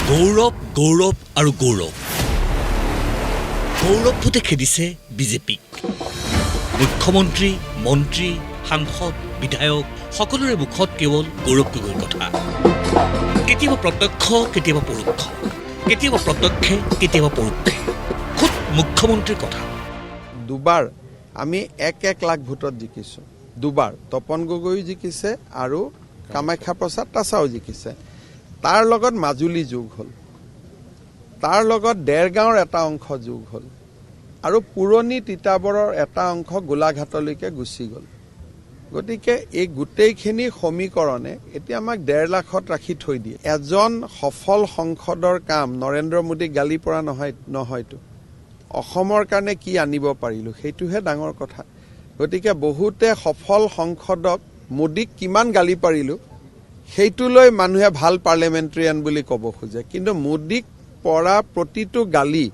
গৌৰৱ গৌৰৱ আৰু গৌৰৱ গৌৰৱভূতে খেদিছে বিজেপিক মুখ্যমন্ত্ৰী মন্ত্ৰী সাংসদ বিধায়ক সকলোৰে মুখত কেৱল গৌৰৱ গগৈৰ কথা কেতিয়াবা প্ৰত্যক্ষ কেতিয়াবা পৰোক্ষ কেতিয়াবা প্ৰত্যক্ষে কেতিয়াবা পৰোক্ষে খুব মুখ্যমন্ত্ৰীৰ কথা দুবাৰ আমি 1 লাখ ভোটত জিকিছো দুবাৰ তপন গগৈ জিকিছে আৰু কামাখ্যা প্ৰসাদ তাছাও জিকিছে তাৰ লগত মাজুলী যোগ হল তাৰ লগত দেৰগাঁৱৰ এটা অংশ যোগ হল আৰু পুৰণি তিতাবৰৰ এটা অংশ গোলাঘাটলৈকে গুচি গল গতিকে এই গোটেইখিনি সমীকৰণে এতিয়া আমাক 1.5 লাখত ৰাখি থৈ দিয়ে এজন সফল সংসদৰ কাম নৰেন্দ্ৰ মোদীক গালি পৰা নহয়তো অসমৰ কাৰণে কি আনিব পাৰিলো সেইটোহে ডাঙৰ কথা গতিকে বহুতে সফল সংসদক মোদীক কিমান গালি পাৰিলো সেইটোলৈ মানুহে ভাল পাৰ্লিমেণ্টাৰিয়ান বুলি ক'ব খোজে কিন্তু মোদীক পৰা প্ৰতিটো গালি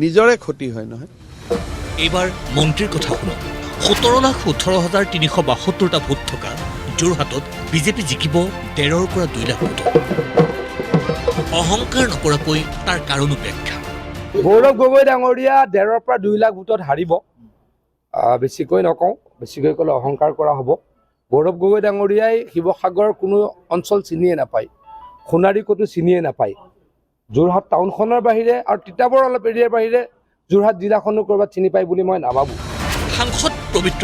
নিজৰে ক্ষতি হয় নহয় এইবাৰ মন্ত্ৰীৰ কথা শুনক 17,18,372টা ভোট থকা যোৰহাটত বিজেপি জিকিব 1.5 পৰা 2 লাখ ভোটত অহংকাৰ নকৰাকৈ তাৰ কাৰণো ব্যাখ্যা গৌৰৱ গগৈ ডাঙৰীয়া 1.5 পৰা 2 লাখ ভোটত হাৰিব বেছিকৈ নকওঁ বেছিকৈ ক'লে অহংকাৰ কৰা হ'ব গৌৰৱ গগৈ ডাঙৰীয়াই শিৱসাগৰৰ কোনো অঞ্চল চিনিয়ে নাপায় সোণাৰী ক'তো চিনিয়ে নাপায় যোৰহাট টাউনখনৰ বাহিৰে আৰু তিতাবৰ অলপ এৰিয়াৰ বাহিৰে যোৰহাট জিলাখনো ক'ৰবাত চিনি পায় বুলি মই নাভাবোঁ সাংসদ পবিত্ৰ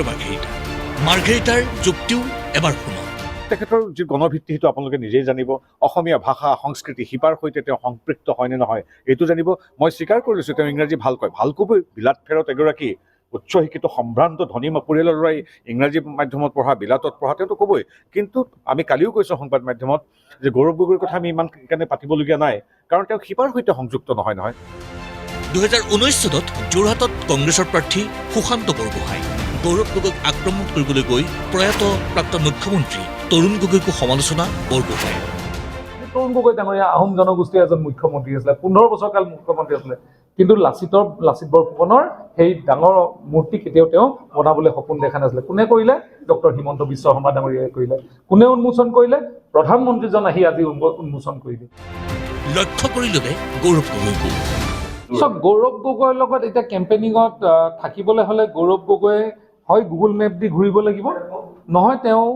মাৰ্ঘেৰিটাৰ যুক্তিও এবাৰ শুনক তেখেতৰ যি গণভিত্তি সেইটো আপোনালোকে নিজেই জানিব অসমীয়া ভাষা সংস্কৃতি শিপাৰ সৈতে তেওঁ সম্পৃক্ত হয়নে নহয় এইটো জানিব মই স্বীকাৰ কৰিছোঁ তেওঁ ইংৰাজী ভাল কয় ভাল ক'বই বিলাত ফেৰত এগৰাকী উচ্চ শিক্ষিত সম্ভ্ৰান্ত ধনী পৰিয়ালৰ ল'ৰাই ইংৰাজী মাধ্যমত পঢ়া বিলাতত পঢ়া তেওঁতো ক'বই কিন্তু আমি কালিও কৈছোঁ সংবাদ মাধ্যমত যে গৌৰৱ গগৈৰ কথা আমি ইমান কাৰণে পাতিবলগীয়া নাই কাৰণ তেওঁ শিপাৰ সৈতে সংযুক্ত নহয় 2019 চনত যোৰহাটত কংগ্ৰেছৰ প্ৰাৰ্থী সুশান্ত বৰগোহাঁই গৌৰৱ গগৈক আক্ৰমণ কৰিবলৈ গৈ প্ৰয়াত প্ৰাক্তন মুখ্যমন্ত্ৰী তৰুণ গগৈকো সমালোচনা বৰগোহাঁই তৰুণ গগৈ ডাঙৰীয়া আহোম জনগোষ্ঠীৰ এজন মুখ্যমন্ত্ৰী আছিলে 15 বছৰ কাল মুখ্যমন্ত্ৰী আছিলে কিন্তু লাচিত বৰফুকনৰ সেই ডাঙৰ মূৰ্তি কেতিয়াও তেওঁ বনাবলৈ সপোন দেখা নাছিলে কোনে কৰিলে ডক্টৰ হিমন্ত বিশ্ব শৰ্মা ডাঙৰীয়াই কৰিলে কোনে উন্মোচন কৰিলে প্ৰধানমন্ত্ৰীজন আহি আজি উন্মোচন কৰিলে লক্ষ্য কৰি ল'লে গৌৰৱ গগৈকো গৌৰৱ গগৈৰ লগত এতিয়া কেম্পেইনিঙত থাকিবলৈ হ'লে গৌৰৱ গগৈ হয় গুগল মেপ দি ঘূৰিব লাগিব নহয় তেওঁ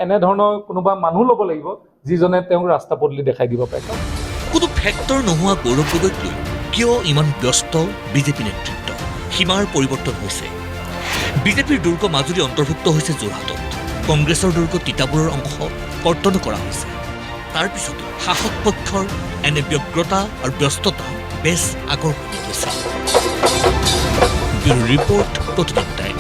এনেধৰণৰ কোনোবা মানুহ ল'ব লাগিব যিজনে তেওঁক ৰাস্তা পদূলি দেখাই দিব পাৰে কোনো ফেক্টৰ নোহোৱা গৌৰৱ গগৈক লৈ কিয় ইমান ব্যস্ত বিজেপি নেতৃত্ব সীমাৰ পৰিৱৰ্তন হৈছে বিজেপিৰ দুৰ্গ মাজুলী অন্তৰ্ভুক্ত হৈছে যোৰহাটত কংগ্ৰেছৰ দুৰ্গ তিতাবৰৰ অংশ কৰ্তন কৰা হৈছে তাৰ পিছত শাসক পক্ষৰ এনে ব্যগ্ৰতা আৰু ব্যস্ততা বেছ আকৰ্ষণীয় হৈছে ৰিপৰ্ট প্ৰতিদিন টাইম